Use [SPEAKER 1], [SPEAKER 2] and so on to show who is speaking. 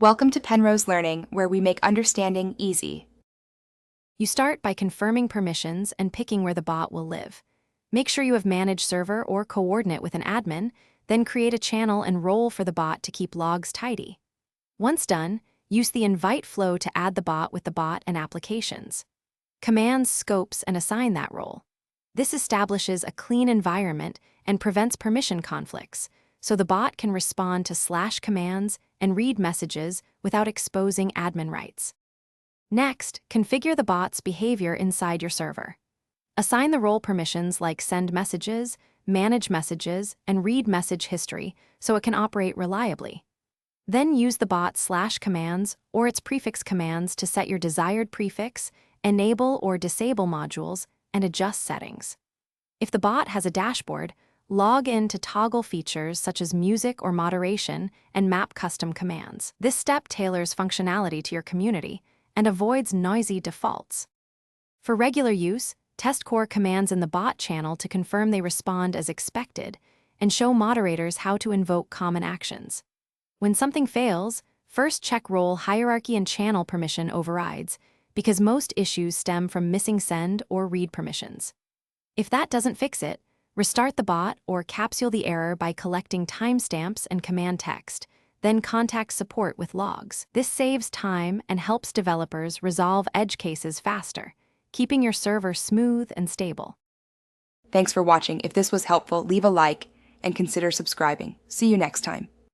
[SPEAKER 1] Welcome to Penrose Learning, where we make understanding easy.
[SPEAKER 2] You start by confirming permissions and picking where the bot will live. Make sure you have managed server or coordinate with an admin, then create a channel and role for the bot to keep logs tidy. Once done, use the invite flow to add the bot with the bot and applications. Commands, scopes, and assign that role. This establishes a clean environment and prevents permission conflicts, so the bot can respond to /commands and read messages without exposing admin rights. Next, configure the bot's behavior inside your server. Assign the role permissions like send messages, manage messages, and read message history so it can operate reliably. Then use the bot's /commands or its prefix commands to set your desired prefix, enable or disable modules, and adjust settings. If the bot has a dashboard, log in to toggle features such as music or moderation and map custom commands. This step tailors functionality to your community and avoids noisy defaults. For regular use, test core commands in the bot channel to confirm they respond as expected and show moderators how to invoke common actions. When something fails, first check role hierarchy and channel permission overrides, because most issues stem from missing send or read permissions. If that doesn't fix it, restart the bot or capsule the error by collecting timestamps and command text, then contact support with logs. This saves time and helps developers resolve edge cases faster, keeping your server smooth and stable.
[SPEAKER 1] Thanks for watching. If this was helpful, leave a like and consider subscribing. See you next time.